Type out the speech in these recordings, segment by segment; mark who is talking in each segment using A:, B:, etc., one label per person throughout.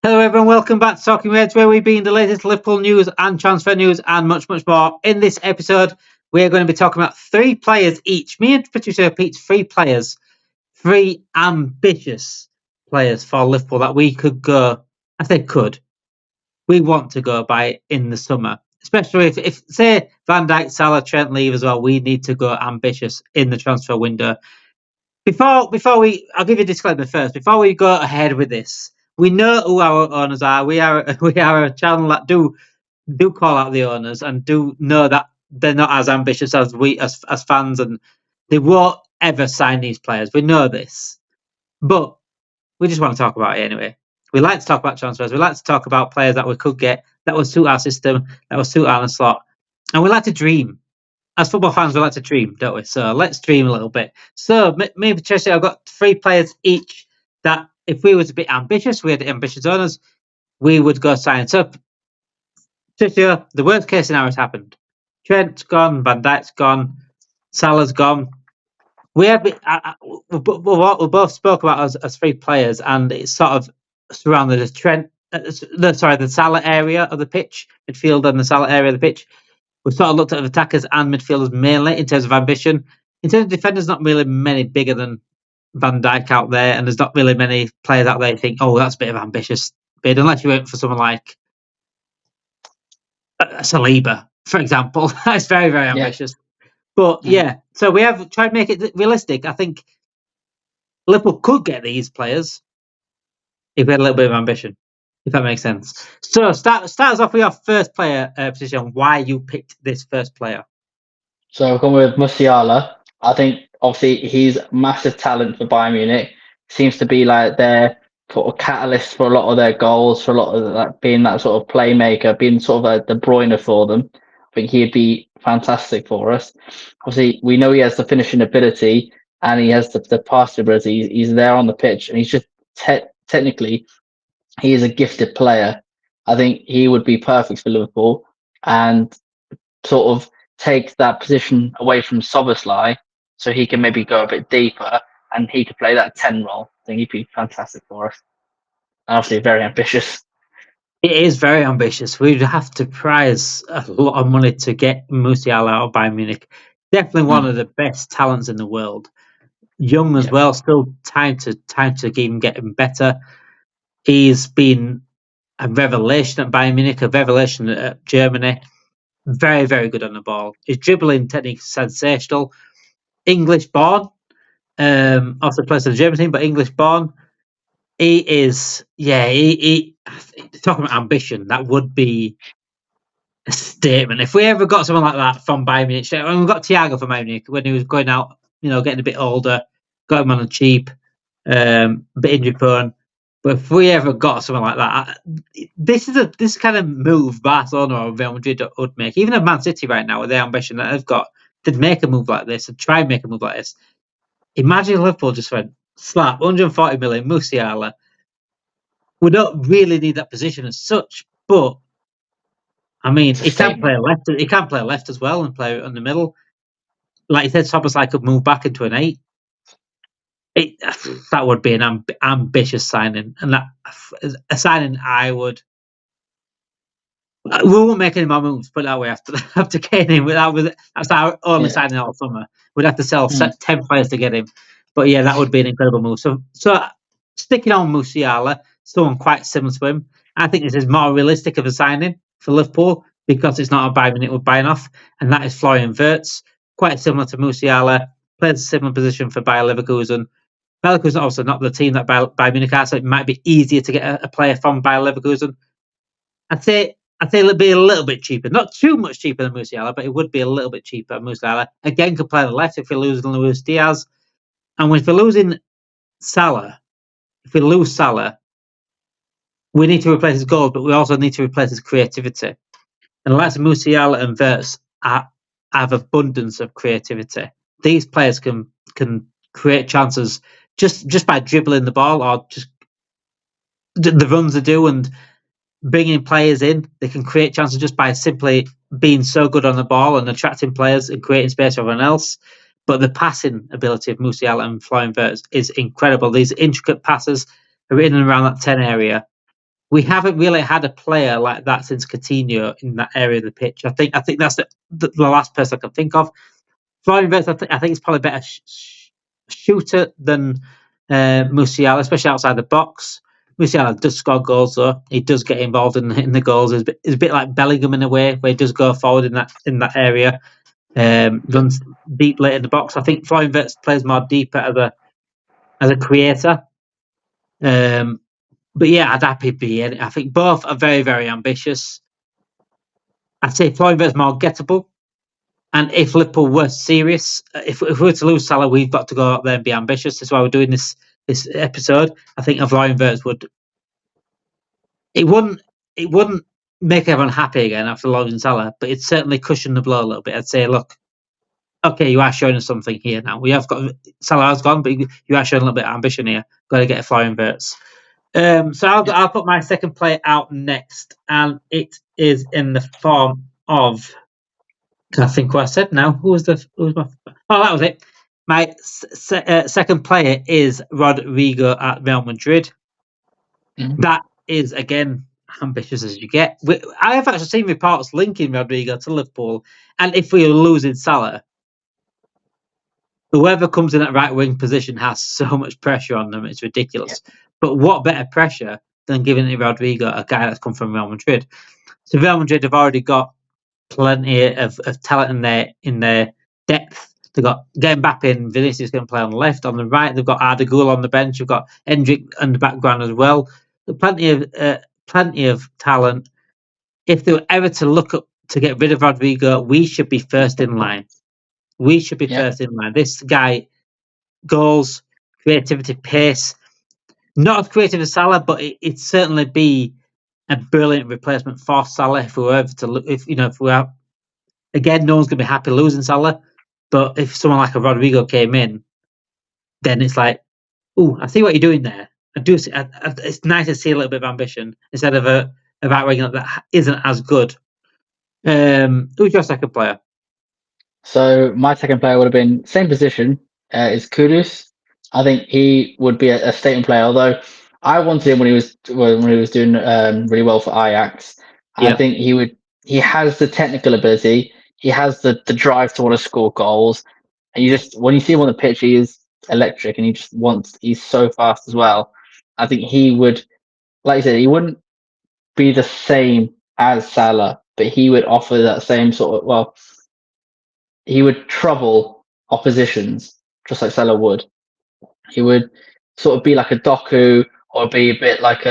A: Hello everyone, welcome back to Talking Reds, where we bring the latest Liverpool news and transfer news and much, much more. In this episode, we are going to be talking about three players each. Me and Patricio picked three players, three ambitious players for Liverpool that we could go, I say could, we want to go by in the summer. Especially if say, Van Dijk, Salah, Trent leave as well, we need to go ambitious in the transfer window. I'll give you a disclaimer first. Before we go ahead with this, we know who our owners are. We are a channel that do call out the owners and do know that they're not as ambitious as we as fans, and they won't ever sign these players. We know this, but we just want to talk about it anyway. We like to talk about transfers. We like to talk about players that we could get that would suit our system, that would suit Arne Sot, and we like to dream. As football fans, we like to dream, don't we? So let's dream a little bit. So me and Patricia, I've got three players each that if we were to be ambitious, we had ambitious owners, we would go sign. So Patricia, the worst case scenario has happened. Trent's gone, Van Dijk's gone, Salah's gone. We both spoke about us as three players, and it's sort of surrounded as the Salah area of the pitch, midfield and the Salah area of the pitch. We've sort of looked at attackers and midfielders mainly in terms of ambition. In terms of defenders, not really many bigger than Van Dijk out there, and there's not really many players out there you think, oh, that's a bit of ambitious bid, unless you went for someone like Saliba, for example. That's very, very ambitious. But so we have tried to make it realistic. I think Liverpool could get these players if we had a little bit of ambition, if that makes sense. So start us off with your first player position. Why you picked this first player?
B: So I've gone with Musiala. I think obviously he's massive talent for Bayern Munich. Seems to be like their sort of catalyst for a lot of their goals, for a lot of that being that sort of playmaker, being sort of a De Bruyne for them. I think he'd be fantastic for us. Obviously, we know he has the finishing ability and he has the passing ability. He's there on the pitch, and he's just technically he is a gifted player. I think he would be perfect for Liverpool and sort of take that position away from Szoboszlai so he can maybe go a bit deeper and he could play that 10 role. I think he'd be fantastic for us. And obviously very ambitious.
A: It is very ambitious. We'd have to prize a lot of money to get Musiala out of Bayern Munich. Definitely one of the best talents in the world. Young as well, still time to even get him better. He's been a revelation at Bayern Munich, a revelation at Germany. Very, very good on the ball. His dribbling technique is sensational. English born. Also plays for the German team, but English born. He is, talking about ambition, that would be a statement. If we ever got someone like that from Bayern Munich, and we got Thiago from Bayern Munich when he was going out, getting a bit older, got him on a cheap, a bit injury prone. But if we ever got someone like that, this kind of move Barcelona or Real Madrid would make. Even at Man City right now, with the ambition that they've got, they'd make a move like this and try and make a move like this. Imagine Liverpool just went, slap, 140 million, Musiala. We don't really need that position as such, but I mean, he can't play left. He can't play left as well and play in the middle. Like you said, Szoboszlai could move back into an 8. That would be an ambitious signing, and that a signing I would. We won't make any more moves. Put it that way after getting him. That's our only signing all summer. We'd have to sell 10 players to get him. But yeah, that would be an incredible move. So sticking on Musiala, someone quite similar to him, I think this is more realistic of a signing for Liverpool because it's not a Bayern Munich we're buying off, and that is Florian Wirtz, quite similar to Musiala, plays a similar position for Bayer Leverkusen. Bayer Leverkusen also not the team that Bayern Munich are, so it might be easier to get a player from Bayer Leverkusen. I'd say it'll be a little bit cheaper, not too much cheaper than Musiala, but it would be a little bit cheaper. Musiala again could play on the left if we're losing Luis Diaz, and if we're losing Salah, if we lose Salah, we need to replace his goals, but we also need to replace his creativity. And like Musiala and Wirtz have abundance of creativity. These players can create chances just by dribbling the ball or just the runs they do and bringing players in. They can create chances just by simply being so good on the ball and attracting players and creating space for everyone else. But the passing ability of Musiala and Florian Wirtz is incredible. These intricate passes are in and around that 10 area. we haven't really had a player like that since Coutinho in that area of the pitch. I think that's the last person I can think of. Florian Wirtz, I think he's probably a better shooter than Musiala, especially outside the box. Musiala does score goals though. He does get involved in the goals. It's a bit like Bellingham in a way, where he does go forward in that area. Runs deep late in the box. I think Florian Wirtz plays more deeper as a creator. But yeah, I'd happy be in it. I think both are very, very ambitious. I'd say Florian Wirtz more gettable. And if Liverpool were serious, if we were to lose Salah, we've got to go out there and be ambitious. That's why we're doing this episode. I think Florian Wirtz would. It wouldn't make everyone happy again after losing Salah, but it's certainly cushion the blow a little bit. I'd say, look, okay, you are showing us something here now. We have got Salah has gone, but you are showing a little bit of ambition here. Got to get a Florian Wirtz. So I'll put my second player out next, and it is in the form of. I think what I said now. Who was my? Oh, that was it. My second player is Rodrigo at Real Madrid.
B: Mm-hmm.
A: That is again ambitious as you get. I have actually seen reports linking Rodrigo to Liverpool, and if we are losing Salah, whoever comes in that right wing position has so much pressure on them. It's ridiculous. Yeah. But what better pressure than giving it Rodrigo, a guy that's come from Real Madrid? So Real Madrid have already got plenty of talent in their depth. They've got Mbappe and Vinicius going to play on the left. On the right, they've got Arda Güler on the bench. They've got Hendrick in the background as well. Plenty of talent. If they were ever to look up to get rid of Rodrigo, we should be first in line. First in line. This guy, goals, creativity, pace. Not as creative as Salah, but it'd certainly be a brilliant replacement for Salah if we were ever to look. If we are, again, no one's going to be happy losing Salah. But if someone like a Rodrigo came in, then it's like, oh, I see what you're doing there. It's nice to see a little bit of ambition instead of a outright that isn't as good. Who's your second player?
B: So my second player would have been same position is Kudus. I think he would be a statement player. Although I wanted him when he was doing really well for Ajax. I think he has the technical ability. He has the drive to want to score goals. And when you see him on the pitch, he is electric, and he's so fast as well. I think he would, like you said, he wouldn't be the same as Salah, but he would offer that same sort of, he would trouble oppositions just like Salah would. He would sort of be like a Doku, or be a bit like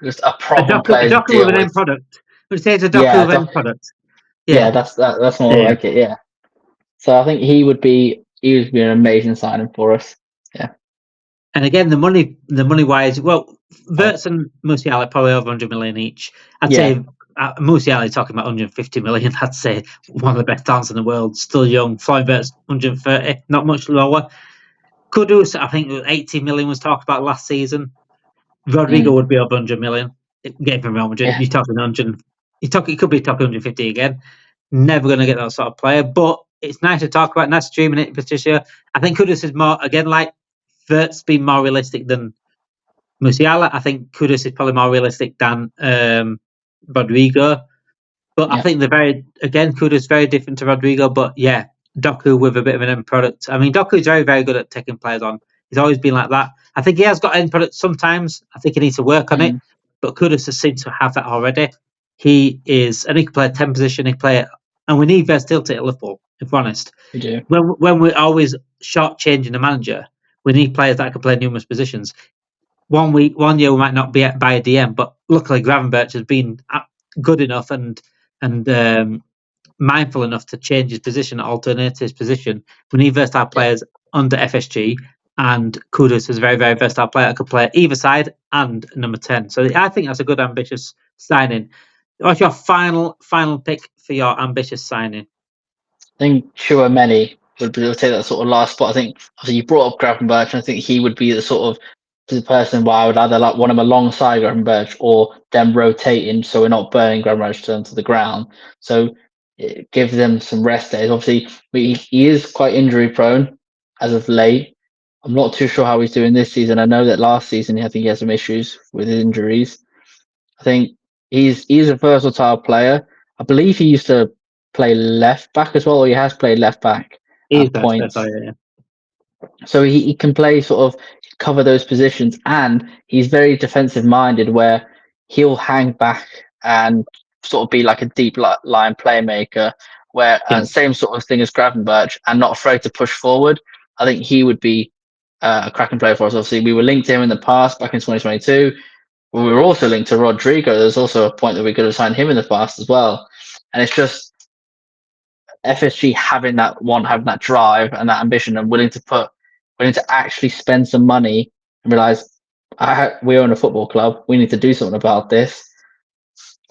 B: just a problem player.
A: A Doku with an end product. Would you say it's a Doku with an end product?
B: Yeah, that's more like it. Yeah. So I think he would be an amazing signing for us. Yeah.
A: And again, the money wise, well, Wirtz and Musiala probably over 100 million each. I'd say Musiala talking about 150 million. I'd say one of the best talents in the world, still young. Florian Wirtz 130, not much lower. Kudus, I think 80 million was talked about last season. Rodrigo would be over 100 million. Getting from Real Madrid, you're talking 100. He could be talking 150 again. Never going to get that sort of player, but it's nice to talk about. Nice streaming it, Patricio. I think Kudus is more, again, like Wirtz being more realistic than Musiala. I think Kudus is probably more realistic than Rodrigo. But I think Kudus is very different to Rodrigo. But yeah, Doku with a bit of an end product. I mean, Doku is very, very good at taking players on. He's always been like that. I think he has got end product sometimes. I think he needs to work on it. But Kudus seems to have that already. He can play a 10 position. And we need versatility at Liverpool, if we're honest.
B: We do.
A: When we're always short-changing the manager, we need players that can play numerous positions. 1 year we might not be by a DM, but luckily Gravenberch has been good enough and mindful enough to change his position, alternate his position. We need versatile players under FSG, and Kudus is a very, very versatile player that could play either side and number 10. So I think that's a good, ambitious signing. What's your final pick for your ambitious signing?
B: I think Chouameni would take that sort of last spot. I think obviously you brought up Gravenberch, and I think he would be the person where I would either want him alongside Gravenberch or them rotating, so we're not burning Gravenberch to the ground. So it gives them some rest days. Obviously, he is quite injury prone as of late. I'm not too sure how he's doing this season. I know that last season I think he had some issues with his injuries. I think he's a versatile player. I believe he used to play left back as well, or he has played left back
A: He's
B: at
A: best,
B: points.
A: yeah.
B: So he can play sort of cover those positions, and he's very defensive minded where he'll hang back and sort of be like a deep line playmaker where
A: Yeah.
B: same sort of thing as Gravenberch and not afraid to push forward. I think he would be a cracking player for us. Obviously, we were linked to him in the past back in 2022. We were also linked to Rodrigo. There's also a point that we could have signed him in the past as well. And it's just FSG having that drive and that ambition and willing to actually spend some money and realize we own a football club. We need to do something about this.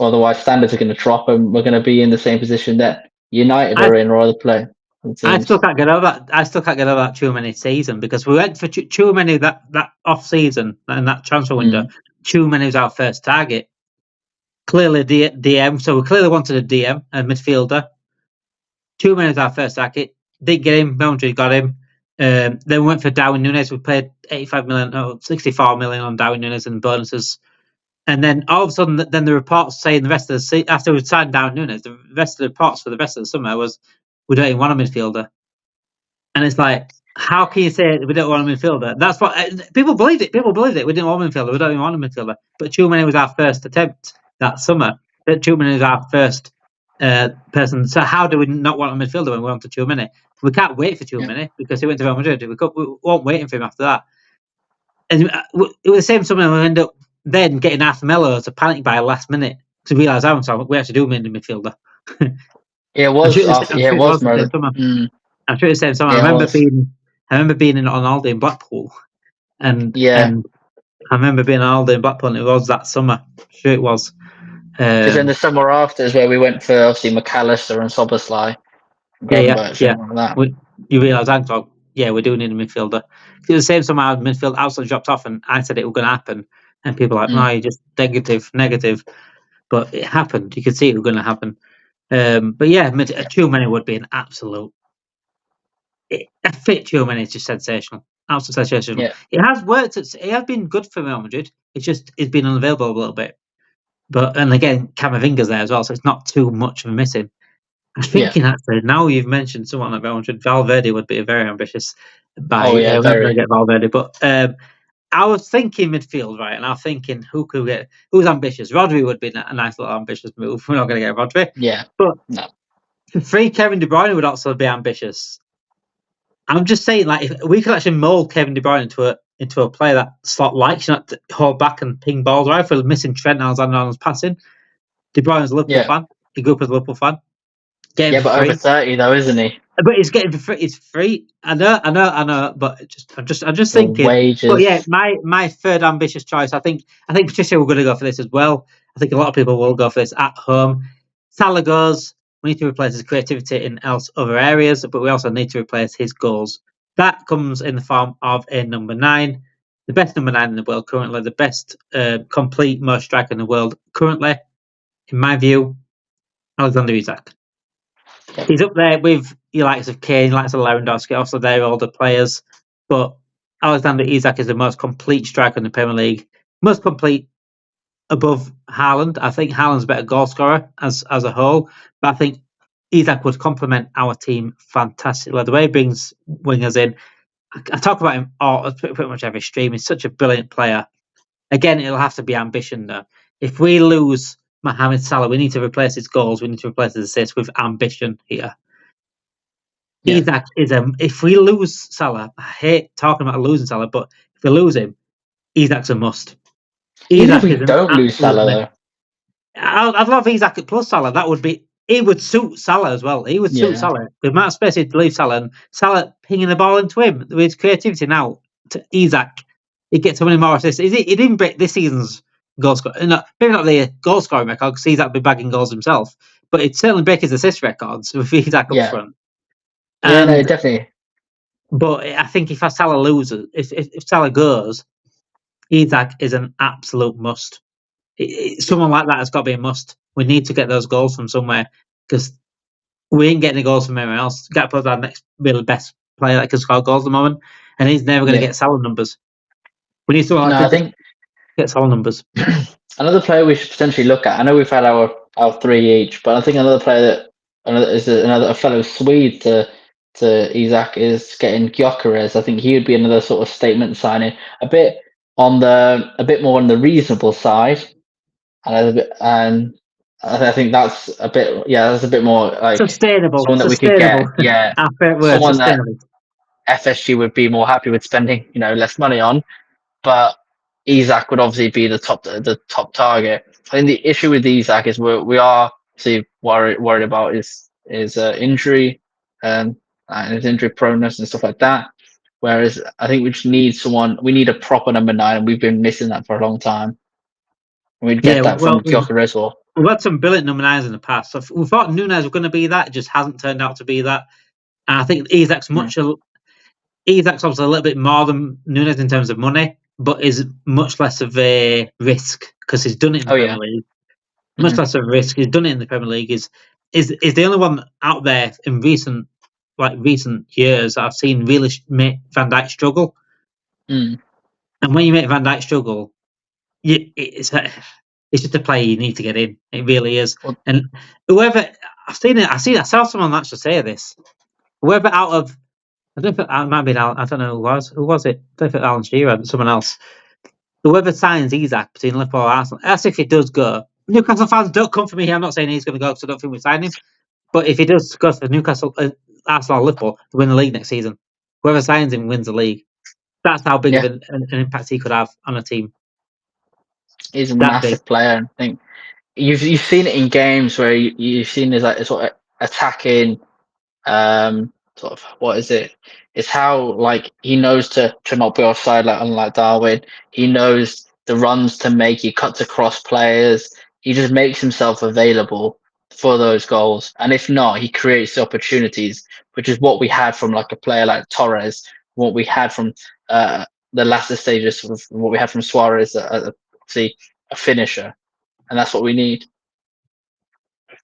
B: Otherwise, standards are going to drop, and we're going to be in the same position that United are in, or other teams.
A: I still can't get over that. I still can't get over that Tchouaméni season because we went for Tchouaméni that off season and that transfer window. Tchouaméni was our first target. Clearly DM, so we clearly wanted a DM, a midfielder. Tchouaméni was our first target. Didn't get him. Boundary got him. Then we went for Darwin Núñez. We paid 64 million on Darwin Núñez and bonuses. And then all of a sudden, then the reports saying the rest of the after we signed Darwin Núñez, the rest of the reports for the rest of the summer was we don't even want a midfielder. And it's like, how can you say we don't want a midfielder? That's what people believed it. People believed it. We didn't want a midfielder. We don't even want a midfielder. But Tchouaméni was our first attempt that summer. But Tchouaméni was our first person. So how do we not want a midfielder when we want Tchouaméni? We can't wait for Tchouaméni because he went to Real Madrid. We won't wait for him after that. And it was the same summer we ended up then getting Arthur to panic buy last minute to realise we actually do need a midfielder.
B: It was. It was murder.
A: I'm sure it's the same summer.
B: Yeah,
A: I remember being on holiday in Blackpool, and I remember being on holiday in Blackpool, and it was that summer. I'm sure it was.
B: Because then the summer after is where we went for obviously McAllister and Soboslai.
A: You realise we do need a midfielder. It was the same summer midfield absolutely dropped off, and I said it was going to happen, and people were like, no, you're just negative. But it happened. You could see it was going to happen. But yeah, Tchouaméni would be an absolute. A fit Tchouaméni is just sensational. Absolutely sensational.
B: Yeah.
A: It has worked. It has been good for Real Madrid. It's been unavailable a little bit. And again, Camavinga's there as well, so it's not too much of a missing. I was thinking actually, now you've mentioned someone like Real Madrid, Valverde would be a very ambitious buy. We're not going to get Valverde, but I was thinking midfield, right? And I was thinking, who's ambitious? Rodri would be a nice little ambitious move. We're not going to get Rodri.
B: Yeah.
A: But free Kevin De Bruyne would also be ambitious. I'm just saying, like, if we could actually mould Kevin De Bruyne into a player that slot likes, to hold back and ping balls, right? If we're missing Trent Alexander-Arnold's passing, De Bruyne's a Liverpool fan. He grew up as a Liverpool fan.
B: But over 30 though, isn't he?
A: But he's getting for free. It's free. I know. But I'm just thinking.
B: Wages.
A: But yeah, my third ambitious choice. I think Patricio, we're going to go for this as well. I think a lot of people will go for this at home. Salah goes. We need to replace his creativity in other areas, but we also need to replace his goals. That comes in the form of a number 9, the best number 9 in the world currently, the best complete most striker in the world currently, in my view, Alexander Isak. He's up there with the likes of Kane, likes of Lewandowski, also they're older players, but Alexander Isak is the most complete striker in the Premier League, most complete above Haaland. I think Haaland's a better goal scorer as a whole, but I think Isak would complement our team fantastically. The way he brings wingers in, I talk about him pretty much every stream. He's such a brilliant player. Again, it'll have to be ambition though. If we lose Mohamed Salah, we need to replace his goals. We need to replace his assists with ambition here. Yeah. Isak if we lose Salah, I hate talking about losing Salah, but if we lose him, Isak's a must.
B: Even if we don't lose Salah, though.
A: I'd love Isak plus Salah. It would suit Salah as well. He would suit Salah. The amount of space he'd leave Salah, and Salah pinging the ball into him with his creativity now to Isak, he gets so many more assists. He didn't break this season's goal score. No, maybe not the goal scoring record because Isak would be bagging goals himself, but it'd certainly break his assist records with Isak up front.
B: No, definitely.
A: But I think if Salah loses, if Salah goes, Isak is an absolute must. Someone like that has got to be a must. We need to get those goals from somewhere because we ain't getting the goals from anyone else. Gakpo's our next really best player that can score goals at the moment, and he's never going to get Salah numbers. We need someone like to get Salah numbers.
B: Another player we should potentially look at. I know we've had our three each, but I think another player that another a fellow Swede to Isak is getting Gyökeres. I think he would be another sort of statement signing, a bit more on the reasonable side, and I think that's a bit that's a bit more like
A: Sustainable.
B: someone that we could get. Yeah,
A: Our favorite word,
B: someone that
A: sustainable.
B: FSG would be more happy with spending less money on, but Isak would obviously be the top target. I think the issue with Isak is we are obviously worried about his injury and his injury proneness and stuff like that. Whereas I think we just need someone. We need a proper number 9, and we've been missing that for a long time. And we'd get that
A: Well,
B: from Gyökeres or
A: we've had some brilliant number 9s in the past. So we thought Nunes was going to be that. It just hasn't turned out to be that. And I think Isak's Isak's obviously a little bit more than Nunes in terms of money, but is much less of a risk because he's done it in the Premier League. Much less of a risk. He's done it in the Premier League. Is the only one out there in recent years that I've seen really make Van Dijk struggle.
B: Mm.
A: And when you make Van Dijk struggle, it's just a player you need to get in. It really is. And whoever I saw someone actually say this. Whoever out of I don't know if it might be I don't know who was it? I don't know if it's Alan Shearer or someone else. Whoever signs Isak between Liverpool and Arsenal, that's if it does go. Newcastle fans, don't come for me. I'm not saying he's going to go because I don't think we sign him. But if he does go for Newcastle, Arsenal, or Liverpool to win the league next season, whoever signs him wins the league. That's how big of an impact he could have on a team.
B: He's a massive player. I think you've seen it in games where you've seen his like sort of attacking. Sort of what is it? It's how like he knows to not be offside, like unlike Darwin. He knows the runs to make. He cuts across players. He just makes himself available for those goals. And if not, he creates the opportunities, which is what we had from like a player like Torres. What we had from the latter stages, of what we had from Suarez, a finisher, and that's what we need.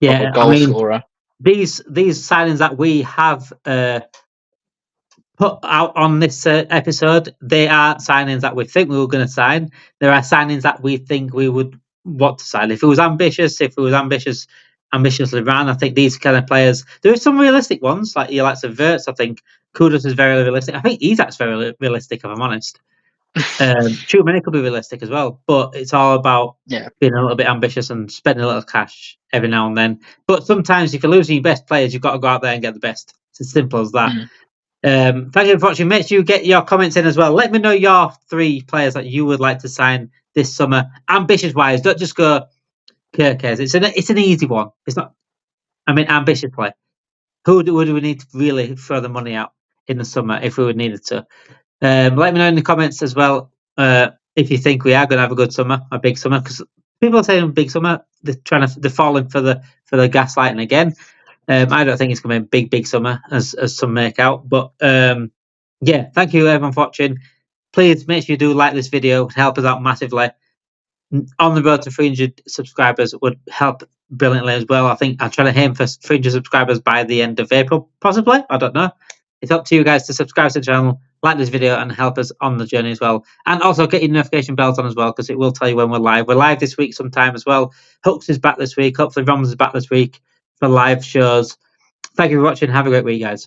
A: Yeah,
B: goal scorer.
A: These signings that we have put out on this episode, they are signings that we think we were going to sign. There are signings that we think we would want to sign. If it was ambitiously ran, I think these kind of players. There are some realistic ones, like your likes of Wirtz. I think Kudus is very realistic. I think Isak's very realistic, if I'm honest. Tchouameni could be realistic as well, but it's all about being a little bit ambitious and spending a little cash every now and then. But sometimes if you're losing your best players, you've got to go out there and get the best. It's as simple as that. Thank you for watching. Make sure you get your comments in as well. Let me know your 3 players that you would like to sign this summer. Ambitious wise, don't just go Kirkes. It's an easy one. It's not. I mean, ambitious play. Who would we need to really throw the money out in the summer if we would needed to? Let me know in the comments as well if you think we are going to have a good summer, a big summer, because people are saying big summer. They're falling for the gaslighting again. I don't think it's going to be a big summer as some make out. But thank you everyone for watching. Please make sure you do like this video. It help us out massively. On the road to 300 subscribers would help brilliantly as well. I think I'm trying to aim for 300 subscribers by the end of April, possibly. I don't know. It's up to you guys to subscribe to the channel, like this video, and help us on the journey as well. And also get your notification bells on as well, because it will tell you when we're live. We're live this week sometime as well. Hooks is back this week. Hopefully Roms is back this week for live shows. Thank you for watching. Have a great week, guys.